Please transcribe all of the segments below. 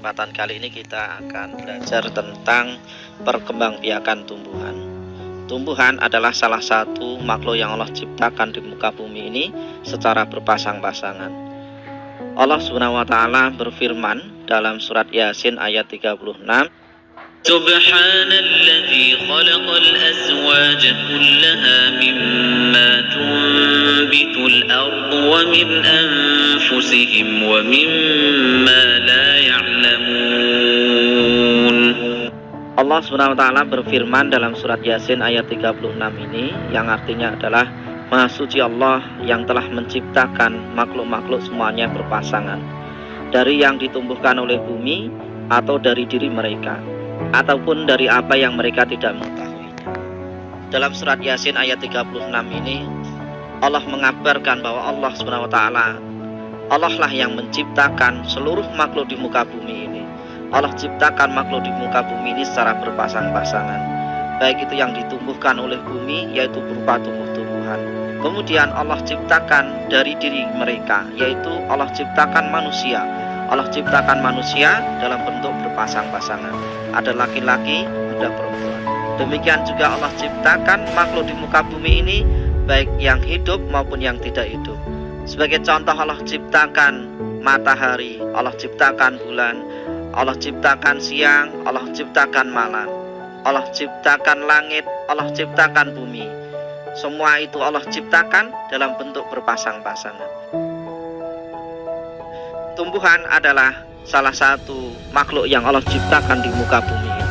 kesempatan kali ini kita akan belajar tentang perkembangbiakan tumbuhan. Tumbuhan adalah salah satu makhluk yang Allah ciptakan di muka bumi ini secara berpasang-pasangan. Allah Subhanahu wa taala berfirman dalam surat Yasin ayat 36, Subhanalladzi khalaqal azwaja kullaha mimma tunbitul ardu wa min anfusihim wa mimma la ya'lamun. Allah Subhanahu wa taala berfirman dalam surat Yasin ayat 36 ini, yang artinya adalah Maha suci Allah yang telah menciptakan makhluk-makhluk semuanya berpasangan, dari yang ditumbuhkan oleh bumi atau dari diri mereka, ataupun dari apa yang mereka tidak mengetahuinya. Dalam surat Yasin ayat 36 ini Allah mengabarkan bahwa Allah Subhanahu wa taala Allah lah yang menciptakan seluruh makhluk di muka bumi ini. Allah ciptakan makhluk di muka bumi ini secara berpasang-pasangan, baik itu yang ditumbuhkan oleh bumi, yaitu berupa tumbuh-tumbuhan. Kemudian Allah ciptakan dari diri mereka, yaitu Allah ciptakan manusia. Allah ciptakan manusia dalam bentuk berpasang-pasangan, ada laki-laki, ada perempuan. Demikian juga Allah ciptakan makhluk di muka bumi ini, baik yang hidup maupun yang tidak hidup. Sebagai contoh, Allah ciptakan matahari, Allah ciptakan bulan, Allah ciptakan siang, Allah ciptakan malam, Allah ciptakan langit, Allah ciptakan bumi. Semua itu Allah ciptakan dalam bentuk berpasang-pasangan. Tumbuhan adalah salah satu makhluk yang Allah ciptakan di muka bumi ini.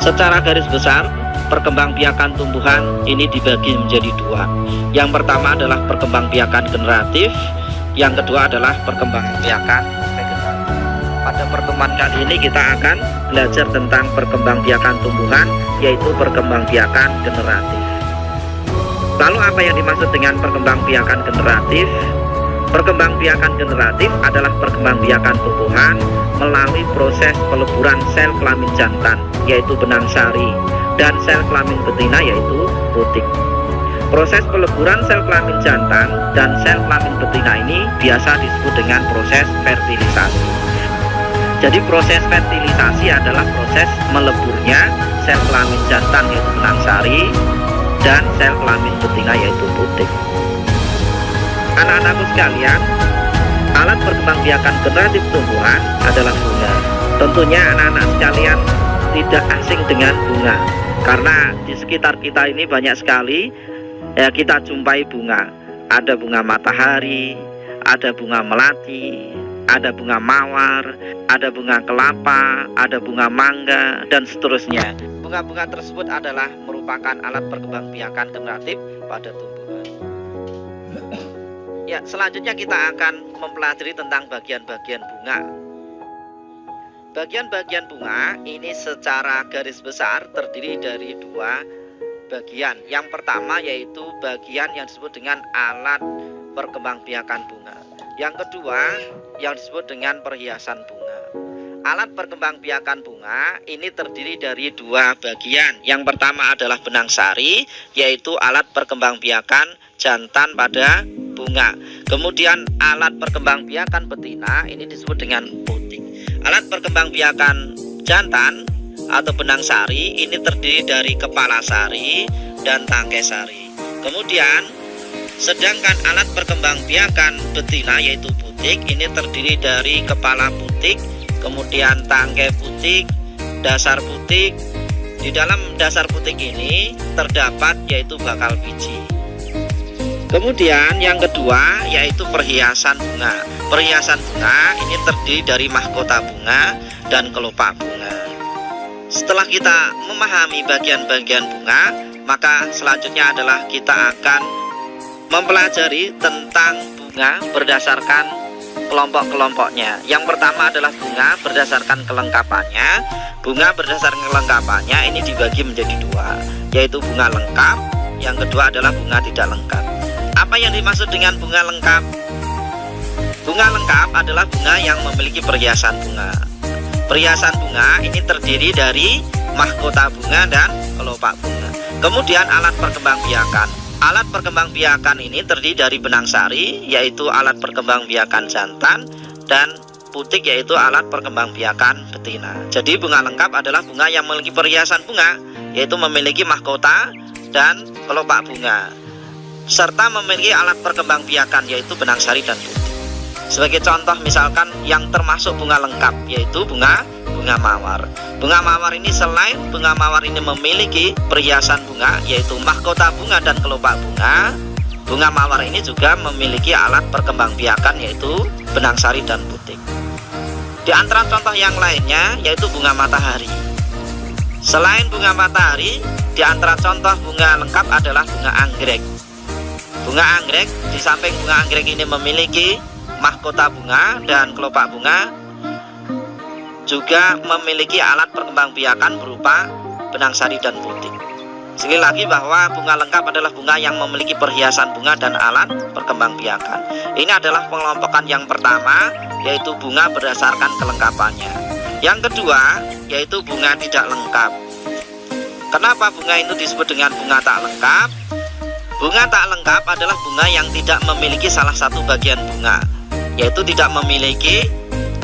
Secara garis besar, perkembangbiakan tumbuhan ini dibagi menjadi dua. Yang pertama adalah perkembangbiakan generatif, yang kedua adalah perkembangbiakan vegetatif. Pada pertemuan kali ini kita akan belajar tentang perkembangbiakan tumbuhan, yaitu perkembangbiakan generatif. Lalu apa yang dimaksud dengan perkembangbiakan generatif? Perkembangbiakan generatif adalah perkembangbiakan tumbuhan melalui proses peleburan sel kelamin jantan, yaitu benang sari, dan sel kelamin betina, yaitu putik. Proses peleburan sel kelamin jantan dan sel kelamin betina ini biasa disebut dengan proses fertilisasi. Jadi proses fertilisasi adalah proses meleburnya sel kelamin jantan, yaitu benang sari, dan sel kelamin betina, yaitu putik. Anak-anakku sekalian, alat perkembangbiakan generatif tumbuhan adalah bunga. Tentunya anak-anak sekalian tidak asing dengan bunga, karena di sekitar kita ini banyak sekali kita jumpai bunga. Ada bunga matahari, ada bunga melati, ada bunga mawar, ada bunga kelapa, ada bunga mangga, dan seterusnya. Bunga-bunga tersebut adalah merupakan alat perkembangbiakan generatif pada tumbuhan. Ya, selanjutnya kita akan mempelajari tentang bagian-bagian bunga. Bagian-bagian bunga ini secara garis besar terdiri dari dua bagian. Yang pertama yaitu bagian yang disebut dengan alat perkembangbiakan bunga. Yang kedua yang disebut dengan perhiasan bunga. Alat perkembangbiakan bunga ini terdiri dari dua bagian. Yang pertama adalah benang sari, yaitu alat perkembangbiakan jantan pada bunga. Kemudian alat perkembangbiakan betina ini disebut dengan putik. Alat perkembangbiakan jantan atau benang sari ini terdiri dari kepala sari dan tangkai sari. Kemudian sedangkan alat perkembangbiakan betina yaitu putik ini terdiri dari kepala putik, kemudian tangkai putik, dasar putik. Di dalam dasar putik ini terdapat yaitu bakal biji. Kemudian yang kedua yaitu perhiasan bunga. Perhiasan bunga ini terdiri dari mahkota bunga dan kelopak bunga. Setelah kita memahami bagian-bagian bunga, maka selanjutnya adalah kita akan mempelajari tentang bunga berdasarkan kelompok-kelompoknya. Yang pertama adalah bunga berdasarkan kelengkapannya. Bunga berdasarkan kelengkapannya ini dibagi menjadi dua, yaitu bunga lengkap, yang kedua adalah bunga tidak lengkap. Apa yang dimaksud dengan bunga lengkap? Bunga lengkap adalah bunga yang memiliki perhiasan bunga. Perhiasan bunga ini terdiri dari mahkota bunga dan kelopak bunga. Kemudian alat perkembangbiakan. Alat perkembangbiakan ini terdiri dari benang sari, yaitu alat perkembangbiakan jantan, dan putik yaitu alat perkembangbiakan betina. Jadi bunga lengkap adalah bunga yang memiliki perhiasan bunga, yaitu memiliki mahkota dan kelopak bunga, serta memiliki alat perkembangbiakan yaitu benang sari dan putik. Sebagai contoh misalkan yang termasuk bunga lengkap yaitu bunga mawar. Bunga mawar ini selain bunga mawar ini memiliki perhiasan bunga yaitu mahkota bunga dan kelopak bunga, bunga mawar ini juga memiliki alat perkembangbiakan yaitu benang sari dan putik. Di antara contoh yang lainnya yaitu bunga matahari. Selain bunga matahari, di antara contoh bunga lengkap adalah bunga anggrek. Bunga anggrek, di samping bunga anggrek ini memiliki mahkota bunga dan kelopak bunga, juga memiliki alat perkembangbiakan berupa benang sari dan putik. Sekali lagi bahwa bunga lengkap adalah bunga yang memiliki perhiasan bunga dan alat perkembangbiakan. Ini adalah pengelompokan yang pertama, yaitu bunga berdasarkan kelengkapannya. Yang kedua, yaitu bunga tidak lengkap. Kenapa bunga itu disebut dengan bunga tak lengkap? Bunga tak lengkap adalah bunga yang tidak memiliki salah satu bagian bunga, yaitu tidak memiliki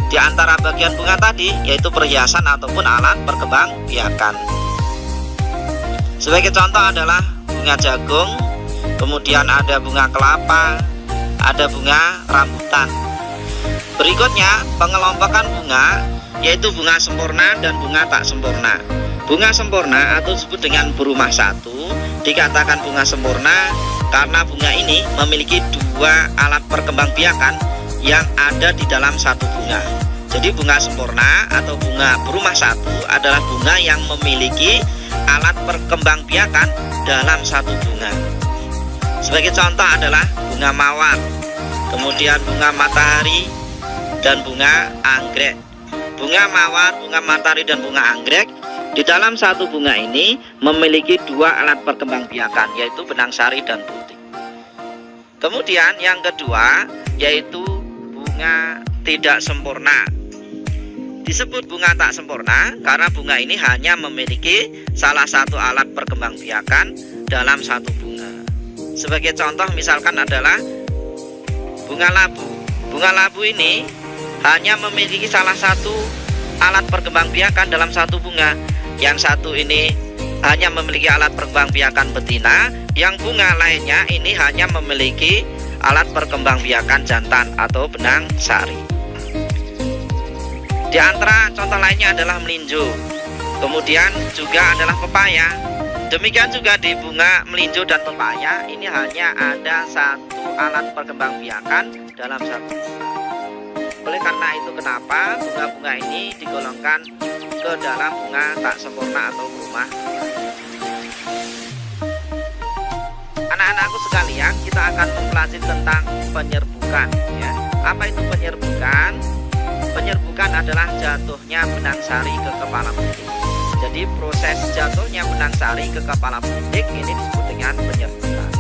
di antara bagian bunga tadi, yaitu perhiasan ataupun alat perkembangbiakan. Sebagai contoh adalah bunga jagung, kemudian ada bunga kelapa, ada bunga rambutan. Berikutnya pengelompokan bunga, yaitu bunga sempurna dan bunga tak sempurna. Bunga sempurna atau disebut dengan berumah satu dikatakan bunga sempurna karena bunga ini memiliki dua alat perkembangbiakan yang ada di dalam satu bunga. Jadi bunga sempurna atau bunga berumah satu adalah bunga yang memiliki alat perkembangbiakan dalam satu bunga. Sebagai contoh adalah bunga mawar, kemudian bunga matahari, dan bunga anggrek. Bunga mawar, bunga matahari, dan bunga anggrek di dalam satu bunga ini memiliki dua alat perkembangbiakan, yaitu benang sari dan putik. Kemudian yang kedua yaitu bunga tidak sempurna. Disebut bunga tak sempurna karena bunga ini hanya memiliki salah satu alat perkembangbiakan dalam satu bunga. Sebagai contoh misalkan adalah bunga labu. Bunga labu ini hanya memiliki salah satu alat perkembangbiakan dalam satu bunga. Yang satu ini hanya memiliki alat perkembangbiakan betina, yang bunga lainnya ini hanya memiliki alat perkembangbiakan jantan atau benang sari. Di antara contoh lainnya adalah melinjo, kemudian juga adalah pepaya. Demikian juga di bunga melinjo dan pepaya ini hanya ada satu alat perkembangbiakan dalam satu bunga. Oleh karena itu kenapa bunga-bunga ini digolongkan ke dalam bunga tak sempurna atau berumah. Anak-anakku sekalian, kita akan mempelajari tentang penyerbukan ya. Apa itu penyerbukan? Penyerbukan adalah jatuhnya benang sari ke kepala putik. Jadi proses jatuhnya benang sari ke kepala putik ini disebut dengan penyerbukan.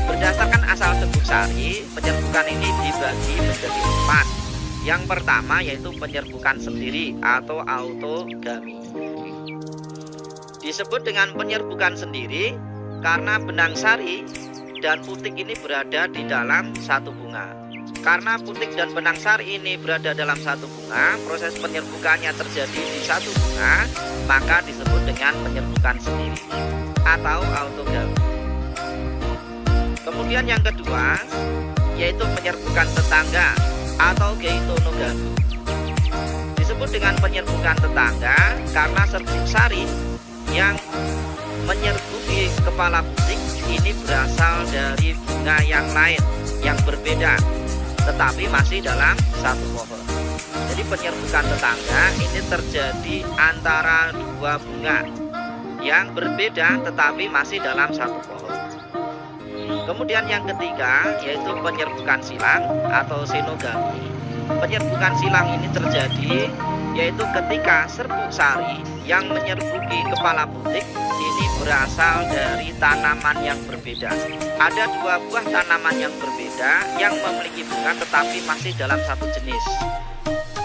Berdasarkan asal serbuk sari, penyerbukan ini dibagi menjadi 4. Yang pertama yaitu penyerbukan sendiri atau autogami. Disebut dengan penyerbukan sendiri karena benang sari dan putik ini berada di dalam satu bunga. Karena putik dan benang sari ini berada dalam satu bunga, proses penyerbukannya terjadi di satu bunga, maka disebut dengan penyerbukan sendiri atau autogami. Kemudian yang kedua yaitu penyerbukan tetangga atau geitonogami. Disebut dengan penyerbukan tetangga karena serbuk sari yang menyerbuki kepala putik ini berasal dari bunga yang lain yang berbeda, tetapi masih dalam satu pohon. Jadi penyerbukan tetangga ini terjadi antara dua bunga yang berbeda tetapi masih dalam satu pohon. Kemudian yang ketiga yaitu penyerbukan silang atau sinogami. Penyerbukan silang ini terjadi yaitu ketika serbuk sari yang menyerbuki kepala putik ini berasal dari tanaman yang berbeda. Ada dua buah tanaman yang berbeda yang memiliki bunga tetapi masih dalam satu jenis.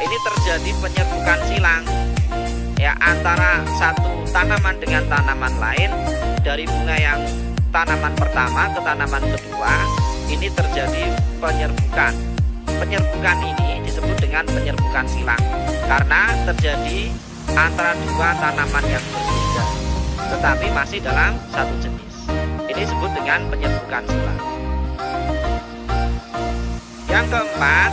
Ini terjadi penyerbukan silang ya antara satu tanaman dengan tanaman lain, dari bunga yang tanaman pertama ke tanaman kedua. Ini terjadi penyerbukan. Penyerbukan ini disebut dengan dengan penyerbukan silang karena terjadi antara dua tanaman yang berbeda tetapi masih dalam satu jenis. Ini disebut dengan penyerbukan silang. Yang keempat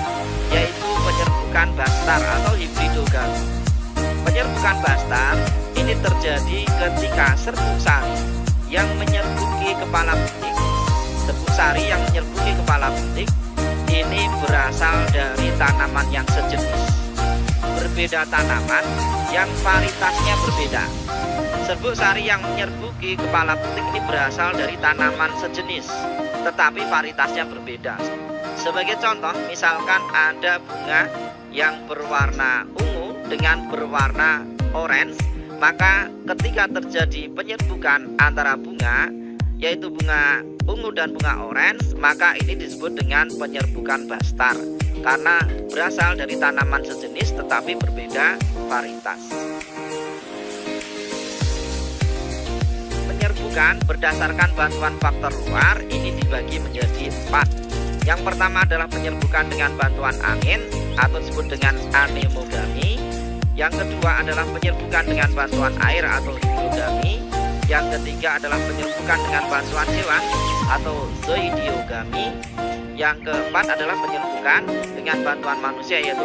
yaitu penyerbukan bastar atau hibridogami. Penyerbukan bastar ini terjadi ketika serbuk sari yang menyerbuki kepala butik. Serbuk sari yang menyerbuki kepala butik ini berasal dari tanaman yang sejenis. Berbeda tanaman yang varietasnya berbeda. Serbuk sari yang menyerbuki kepala butik ini berasal dari tanaman sejenis, tetapi varietasnya berbeda. Sebagai contoh, misalkan ada bunga yang berwarna ungu dengan berwarna orange, maka ketika terjadi penyerbukan antara bunga, yaitu bunga ungu dan bunga orange, maka ini disebut dengan penyerbukan bastar karena berasal dari tanaman sejenis tetapi berbeda varietas. Penyerbukan berdasarkan bantuan faktor luar ini dibagi menjadi 4. Yang pertama adalah penyerbukan dengan bantuan angin atau disebut dengan anemogami. Yang kedua adalah penyerbukan dengan bantuan air atau hidrogami. Yang ketiga adalah penyerbukan dengan bantuan hewan atau zoidiogami. Yang keempat adalah penyerbukan dengan bantuan manusia yaitu